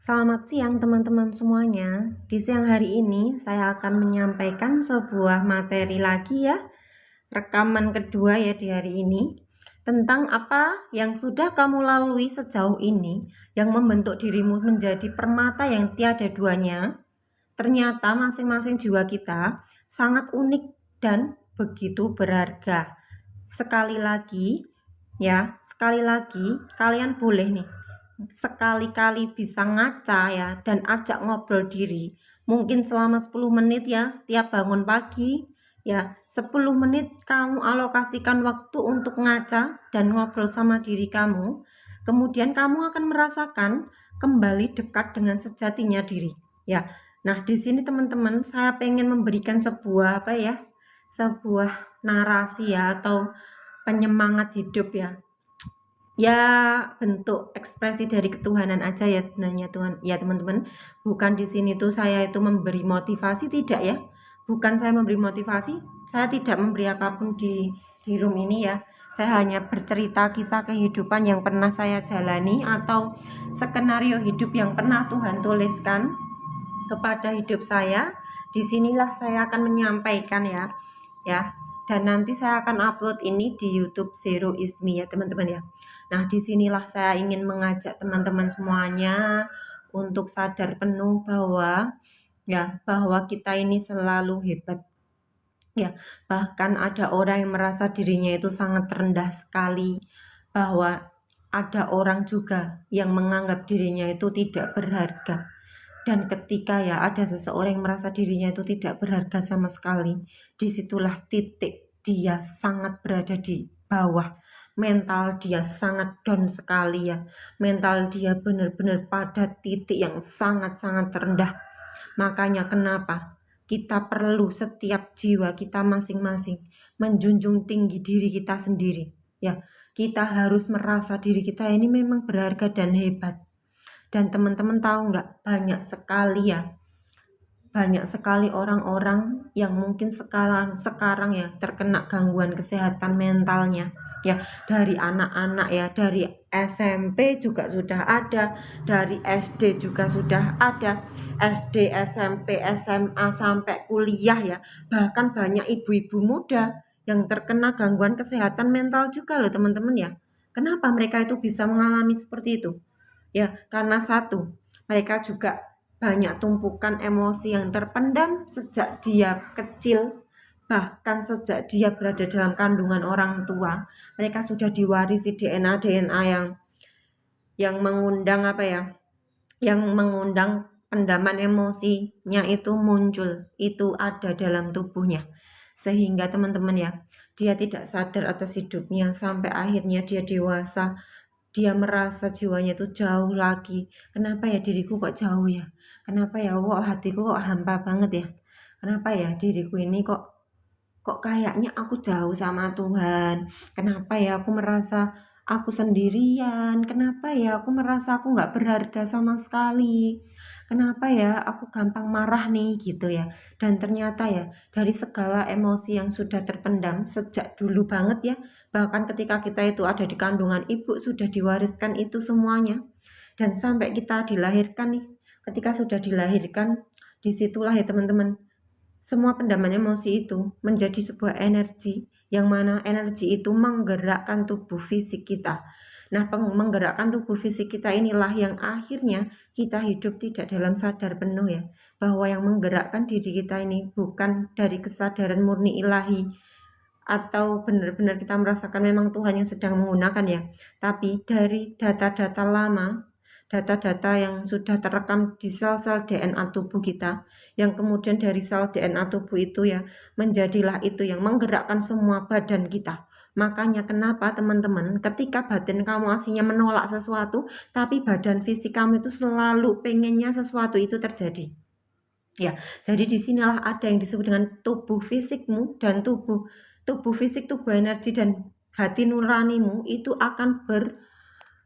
Selamat siang teman-teman semuanya. Di siang hari ini saya akan menyampaikan sebuah materi lagi ya. Rekaman kedua ya di hari ini. Tentang apa yang sudah kamu lalui sejauh ini yang membentuk dirimu menjadi permata yang tiada duanya. Ternyata masing-masing jiwa kita sangat unik dan begitu berharga. Sekali lagi kalian boleh nih sekali-kali bisa ngaca ya dan ajak ngobrol diri. Mungkin selama 10 menit ya setiap bangun pagi ya 10 menit kamu alokasikan waktu untuk ngaca dan ngobrol sama diri kamu. Kemudian kamu akan merasakan kembali dekat dengan sejatinya diri ya. Nah, di sini teman-teman saya pengen memberikan sebuah sebuah narasi ya atau penyemangat hidup ya, bentuk ekspresi dari ketuhanan aja ya sebenarnya Tuhan ya teman-teman. Bukan di sini tuh saya itu memberi motivasi, tidak ya, bukan saya memberi motivasi, saya tidak memberi apapun di room ini ya. Saya hanya bercerita kisah kehidupan yang pernah saya jalani atau skenario hidup yang pernah Tuhan tuliskan kepada hidup saya. Disinilah saya akan menyampaikan ya dan nanti saya akan upload ini di YouTube Zero Ismi ya teman-teman ya. Nah, disinilah saya ingin mengajak teman-teman semuanya untuk sadar penuh bahwa kita ini selalu hebat ya. Bahkan ada orang yang merasa dirinya itu sangat rendah sekali, bahwa ada orang juga yang menganggap dirinya itu tidak berharga. Dan ketika ada seseorang yang merasa dirinya itu tidak berharga sama sekali, disitulah titik dia sangat berada di bawah. Mental dia sangat down sekali ya. Mental dia benar-benar pada titik yang sangat-sangat rendah. Makanya kenapa kita perlu setiap jiwa kita masing-masing menjunjung tinggi diri kita sendiri ya. Kita harus merasa diri kita ini memang berharga dan hebat. Dan teman-teman tahu nggak, banyak sekali orang-orang yang mungkin sekarang ya terkena gangguan kesehatan mentalnya ya. Dari anak-anak ya, dari SMP juga sudah ada, dari SD juga sudah ada, SD, SMP, SMA sampai kuliah ya. Bahkan banyak ibu-ibu muda yang terkena gangguan kesehatan mental juga loh teman-teman ya. Kenapa mereka itu bisa mengalami seperti itu? Ya, karena satu, mereka juga banyak tumpukan emosi yang terpendam sejak dia kecil, bahkan sejak dia berada dalam kandungan orang tua. Mereka sudah diwarisi DNA yang mengundang yang mengundang pendaman emosinya itu muncul, itu ada dalam tubuhnya. Sehingga teman-teman ya, dia tidak sadar atas hidupnya sampai akhirnya dia dewasa. Dia merasa jiwanya itu jauh lagi. Kenapa ya diriku kok jauh ya? Kenapa ya kok hatiku kok hampa banget ya? Kenapa ya diriku ini kok kayaknya aku jauh sama Tuhan? Kenapa ya aku merasa aku sendirian? Kenapa ya aku merasa aku nggak berharga sama sekali? Kenapa ya aku gampang marah nih gitu ya? Dan ternyata ya dari segala emosi yang sudah terpendam sejak dulu banget ya, bahkan ketika kita itu ada di kandungan ibu sudah diwariskan itu semuanya. Dan sampai kita dilahirkan nih, ketika sudah dilahirkan, disitulah ya teman-teman, semua pendaman emosi itu menjadi sebuah energi, yang mana energi itu menggerakkan tubuh fisik kita. Nah, menggerakkan tubuh fisik kita inilah yang akhirnya kita hidup tidak dalam sadar penuh ya, bahwa yang menggerakkan diri kita ini bukan dari kesadaran murni ilahi, atau benar-benar kita merasakan memang Tuhan yang sedang menggunakan ya, tapi dari data-data lama, data-data yang sudah terekam di sel-sel DNA tubuh kita, yang kemudian dari sel DNA tubuh itu ya menjadilah itu yang menggerakkan semua badan kita. Makanya kenapa teman-teman, ketika batin kamu aslinya menolak sesuatu, tapi badan fisik kamu itu selalu pengennya sesuatu itu terjadi ya. Jadi disinilah ada yang disebut dengan tubuh fisikmu dan tubuh fisik, tubuh energi dan hati nuranimu itu akan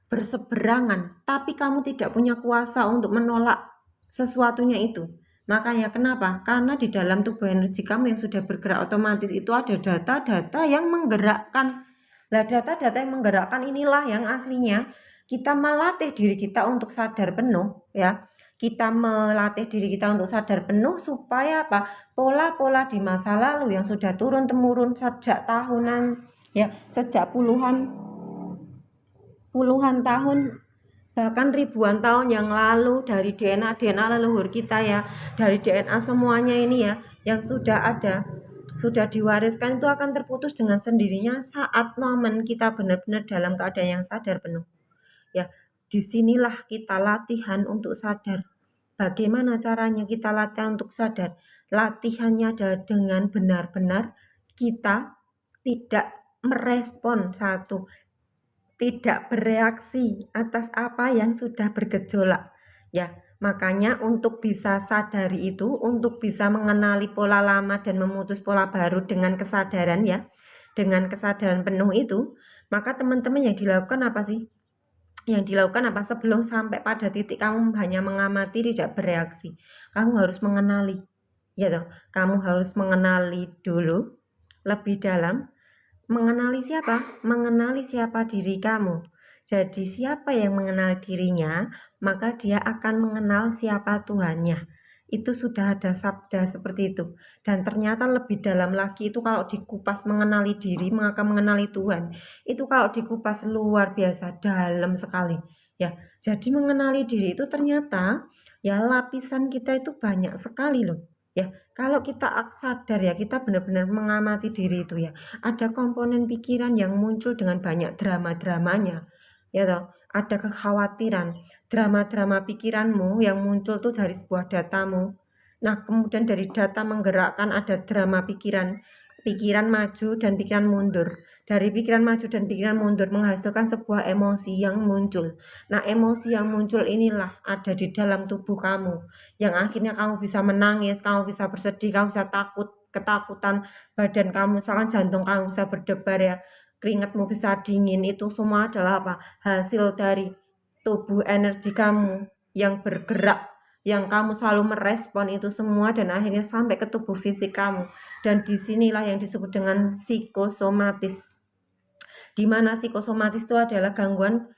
berseberangan, tapi kamu tidak punya kuasa untuk menolak sesuatunya itu. Makanya kenapa? Karena di dalam tubuh energi kamu yang sudah bergerak otomatis itu ada data-data yang menggerakkan. Nah, data-data yang menggerakkan inilah yang aslinya kita melatih diri kita untuk sadar penuh ya. Kita melatih diri kita untuk sadar penuh supaya apa? Pola-pola di masa lalu yang sudah turun temurun sejak tahunan ya, sejak puluhan tahun bahkan ribuan tahun yang lalu, dari DNA leluhur kita ya, dari DNA semuanya ini ya, yang sudah ada, sudah diwariskan, itu akan terputus dengan sendirinya saat momen kita benar-benar dalam keadaan yang sadar penuh ya. Disinilah kita latihan untuk sadar. Bagaimana caranya kita latihan untuk sadar? Latihannya adalah dengan benar-benar kita tidak merespon tidak bereaksi atas apa yang sudah bergejolak ya. Makanya untuk bisa sadari itu, untuk bisa mengenali pola lama dan memutus pola baru dengan kesadaran ya, dengan kesadaran penuh itu, maka teman-teman yang dilakukan apa sih? Yang dilakukan apa? Sebelum sampai pada titik kamu hanya mengamati tidak bereaksi, kamu harus mengenali ya toh. Kamu harus mengenali dulu lebih dalam. Mengenali siapa? Mengenali siapa diri kamu. Jadi siapa yang mengenal dirinya, maka dia akan mengenal siapa Tuhannya. Itu sudah ada sabda seperti itu. Dan ternyata lebih dalam lagi itu kalau dikupas mengenali diri, maka mengenali Tuhan. Itu kalau dikupas luar biasa dalam sekali. Ya, jadi mengenali diri itu ternyata ya lapisan kita itu banyak sekali loh. Ya, kalau kita sadar ya, kita benar-benar mengamati diri itu ya. Ada komponen pikiran yang muncul dengan banyak drama-dramanya. Ya toh, ada kekhawatiran, drama-drama pikiranmu yang muncul tuh dari sebuah datamu. Nah, kemudian dari data menggerakkan ada drama pikiran, pikiran maju dan pikiran mundur. Dari pikiran maju dan pikiran mundur menghasilkan sebuah emosi yang muncul. Nah, emosi yang muncul inilah ada di dalam tubuh kamu, yang akhirnya kamu bisa menangis, kamu bisa bersedih, kamu bisa takut, ketakutan, badan kamu, misalkan jantung kamu bisa berdebar ya, keringatmu bisa dingin, itu semua adalah apa? Hasil dari tubuh energi kamu yang bergerak, yang kamu selalu merespon itu semua dan akhirnya sampai ke tubuh fisik kamu. Dan disinilah yang disebut dengan psikosomatis. Dimana psikosomatis itu adalah gangguan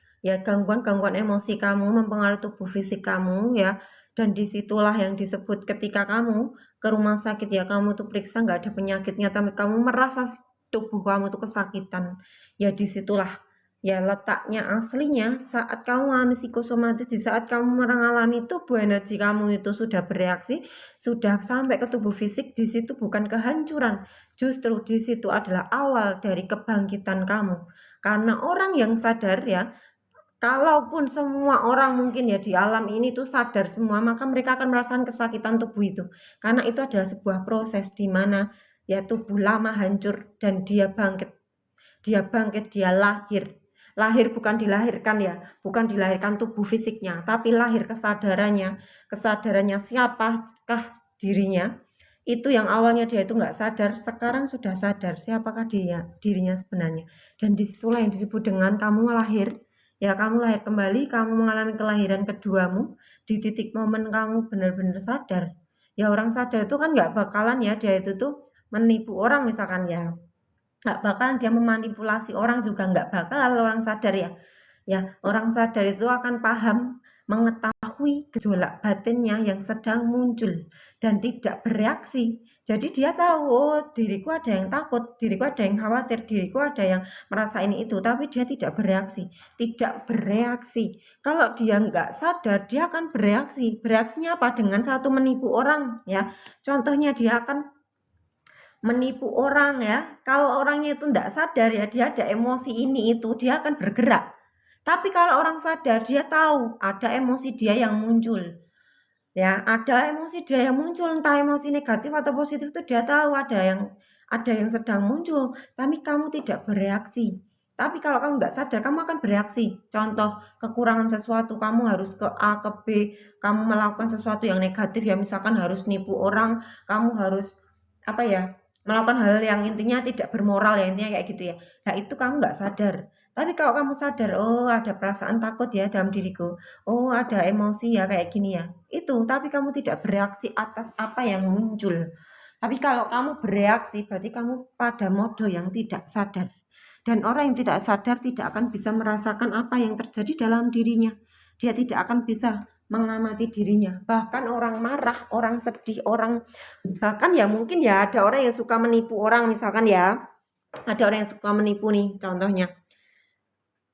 emosi kamu mempengaruhi tubuh fisik kamu ya. Dan disitulah yang disebut ketika kamu ke rumah sakit ya, kamu tuh periksa nggak ada penyakitnya, tapi kamu merasa tubuh kamu tuh kesakitan ya. Disitulah ya letaknya aslinya saat kamu mengalami psikosomatis. Di saat kamu mengalami tubuh energi kamu itu sudah bereaksi, sudah sampai ke tubuh fisik, di situ bukan kehancuran, justru di situ adalah awal dari kebangkitan kamu. Karena orang yang sadar ya, kalaupun semua orang mungkin ya di alam ini tuh sadar semua, maka mereka akan merasakan kesakitan tubuh itu. Karena itu adalah sebuah proses di mana ya tubuh lama hancur dan dia bangkit. Dia bangkit, dia lahir. Lahir bukan dilahirkan ya, bukan dilahirkan tubuh fisiknya, tapi lahir kesadarannya. Kesadarannya siapakah dirinya, itu yang awalnya dia itu nggak sadar, sekarang sudah sadar siapakah dirinya sebenarnya. Dan disitulah yang disebut dengan kamu lahir. Ya, kamu lahir kembali, kamu mengalami kelahiran keduamu di titik momen kamu benar-benar sadar. Ya, orang sadar itu kan nggak bakalan ya dia itu tuh menipu orang misalkan ya. Nggak bakalan dia memanipulasi orang juga, nggak bakal orang sadar ya. Ya, orang sadar itu akan paham, mengetahui gejolak batinnya yang sedang muncul dan tidak bereaksi. Jadi dia tahu, oh diriku ada yang takut, diriku ada yang khawatir, diriku ada yang merasa ini itu, tapi dia tidak bereaksi. Tidak bereaksi. Kalau dia nggak sadar, dia akan bereaksi. Bereaksinya apa? Dengan satu menipu orang ya. Contohnya dia akan menipu orang ya. Kalau orangnya itu tidak sadar ya, dia ada emosi ini itu, dia akan bergerak. Tapi kalau orang sadar, dia tahu ada emosi dia yang muncul. Ya, ada emosi dia yang muncul, entah emosi negatif atau positif itu dia tahu ada yang sedang muncul, tapi kamu tidak bereaksi. Tapi kalau kamu nggak sadar, kamu akan bereaksi. Contoh, kekurangan sesuatu, kamu harus ke A, ke B, kamu melakukan sesuatu yang negatif ya, misalkan harus nipu orang, kamu harus apa ya, melakukan hal yang intinya tidak bermoral ya, intinya kayak gitu ya. Nah, itu kamu nggak sadar. Tapi kalau kamu sadar, oh ada perasaan takut ya dalam diriku, oh ada emosi ya kayak gini ya, itu, tapi kamu tidak bereaksi atas apa yang muncul. Tapi kalau kamu bereaksi, berarti kamu pada mode yang tidak sadar. Dan orang yang tidak sadar tidak akan bisa merasakan apa yang terjadi dalam dirinya. Dia tidak akan bisa mengamati dirinya. Bahkan orang marah, orang sedih, orang bahkan ya mungkin ya ada orang yang suka menipu orang, misalkan ya. Ada orang yang suka menipu nih contohnya.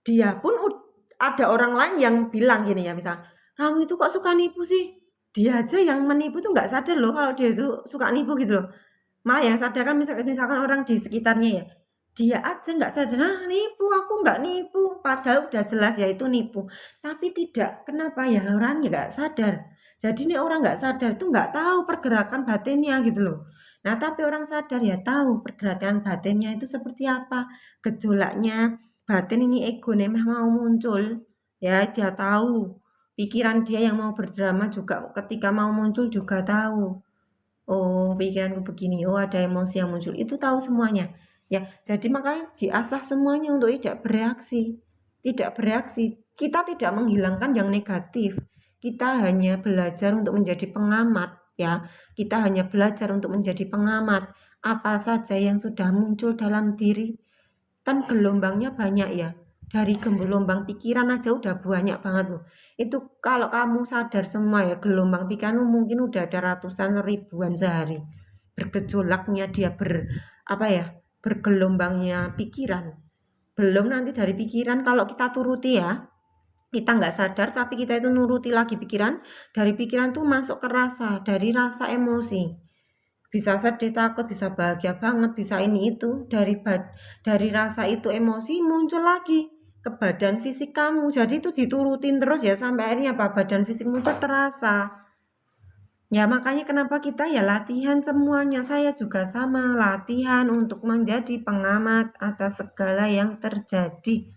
Dia pun ada orang lain yang bilang gini ya, misal, kamu itu kok suka nipu sih? Dia aja yang menipu tuh nggak sadar loh kalau dia itu suka nipu gitu loh. Malah yang sadar kan misalkan orang di sekitarnya ya, dia aja nggak sadar, nah nipu, aku nggak nipu. Padahal udah jelas ya itu nipu. Tapi tidak, kenapa ya orangnya nggak sadar. Jadi nih orang nggak sadar tuh nggak tahu pergerakan batinnya gitu loh. Nah tapi orang sadar ya tahu pergerakan batinnya itu seperti apa. Gejolaknya batin ini ego nih mau muncul. Ya dia tahu. Pikiran dia yang mau berdrama juga ketika mau muncul juga tahu. Oh, pikiranku begini. Oh, ada emosi yang muncul. Itu tahu semuanya. Ya, jadi makanya diasah semuanya untuk tidak bereaksi. Tidak bereaksi. Kita tidak menghilangkan yang negatif. Kita hanya belajar untuk menjadi pengamat, ya. Kita hanya belajar untuk menjadi pengamat apa saja yang sudah muncul dalam diri. Kan gelombangnya banyak ya. Dari gelombang pikiran aja udah banyak banget loh. Itu kalau kamu sadar semua ya gelombang pikiranmu mungkin udah ada ratusan ribuan sehari. Bergejolaknya dia apa ya? Bergelombangnya pikiran. Belum nanti dari pikiran kalau kita turuti ya. Kita nggak sadar tapi kita itu nuruti lagi pikiran. Dari pikiran tuh masuk ke rasa, dari rasa emosi. Bisa sedih, takut, bisa bahagia banget, bisa ini itu. Dari rasa itu emosi muncul lagi ke badan fisik kamu. Jadi itu diturutin terus ya sampai akhirnya apa? Badan fisikmu itu terasa. Ya makanya kenapa kita ya latihan semuanya. Saya juga sama latihan untuk menjadi pengamat atas segala yang terjadi.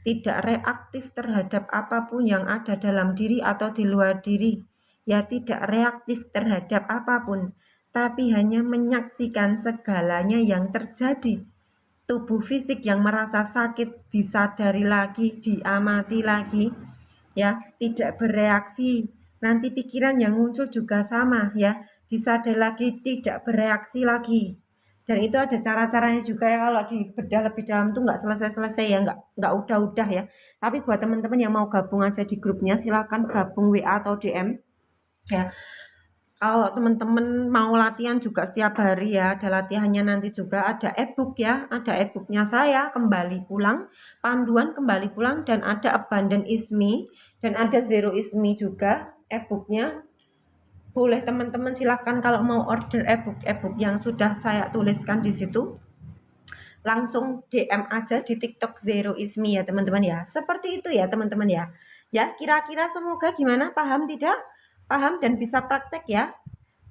Tidak reaktif terhadap apapun yang ada dalam diri atau di luar diri. Ya tidak reaktif terhadap apapun, tapi hanya menyaksikan segalanya yang terjadi. Tubuh fisik yang merasa sakit disadari lagi, diamati lagi, ya, tidak bereaksi. Nanti pikiran yang muncul juga sama, ya, disadari lagi, tidak bereaksi lagi. Dan itu ada cara-caranya juga ya kalau dibedah lebih dalam tuh nggak selesai-selesai ya, nggak udah-udah ya. Tapi buat teman-teman yang mau gabung aja di grupnya, silakan gabung WA atau DM ya. Kalau teman-teman mau latihan juga setiap hari ya, ada latihannya nanti juga, ada e-book ya, ada e-booknya saya, Kembali Pulang, panduan Kembali Pulang, dan ada Abundant is Me, dan ada Zero is Me juga, e-booknya. Boleh teman-teman silahkan kalau mau order e-book yang sudah saya tuliskan di situ, langsung DM aja di TikTok Zero is Me ya teman-teman ya. Seperti itu ya teman-teman ya. Ya, kira-kira semoga gimana? Paham tidak? Paham dan bisa praktek ya.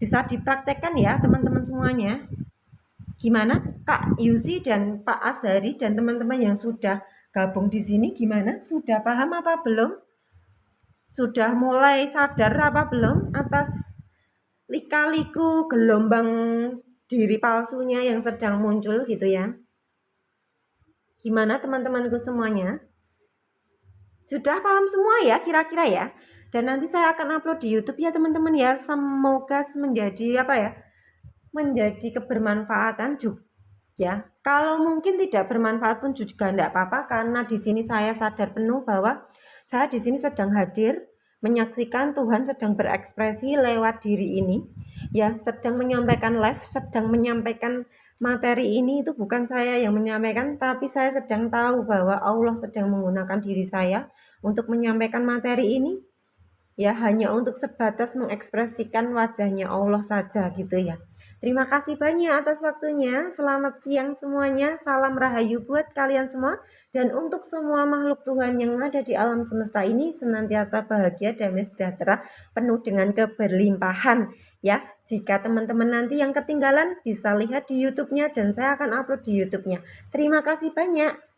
Bisa dipraktekkan ya teman-teman semuanya. Gimana Kak Yusi dan Pak Azhari dan teman-teman yang sudah gabung di sini gimana? Sudah paham apa belum? Sudah mulai sadar apa belum atas lika-liku gelombang diri palsunya yang sedang muncul gitu ya? Gimana teman-temanku semuanya? Sudah paham semua ya kira-kira ya? Dan nanti saya akan upload di YouTube ya teman-teman ya. Semoga menjadi apa ya? Menjadi kebermanfaatan juga ya. Kalau mungkin tidak bermanfaat pun juga tidak apa-apa karena di sini saya sadar penuh bahwa saya di sini sedang hadir menyaksikan Tuhan sedang berekspresi lewat diri ini ya, sedang menyampaikan live, sedang menyampaikan materi ini. Itu bukan saya yang menyampaikan, tapi saya sedang tahu bahwa Allah sedang menggunakan diri saya untuk menyampaikan materi ini ya, hanya untuk sebatas mengekspresikan wajahnya Allah saja gitu ya. Terima kasih banyak atas waktunya. Selamat siang semuanya. Salam rahayu buat kalian semua. Dan untuk semua makhluk Tuhan yang ada di alam semesta ini senantiasa bahagia, damai, sejahtera, penuh dengan keberlimpahan. Ya, jika teman-teman nanti yang ketinggalan bisa lihat di YouTube-nya dan saya akan upload di YouTube-nya. Terima kasih banyak.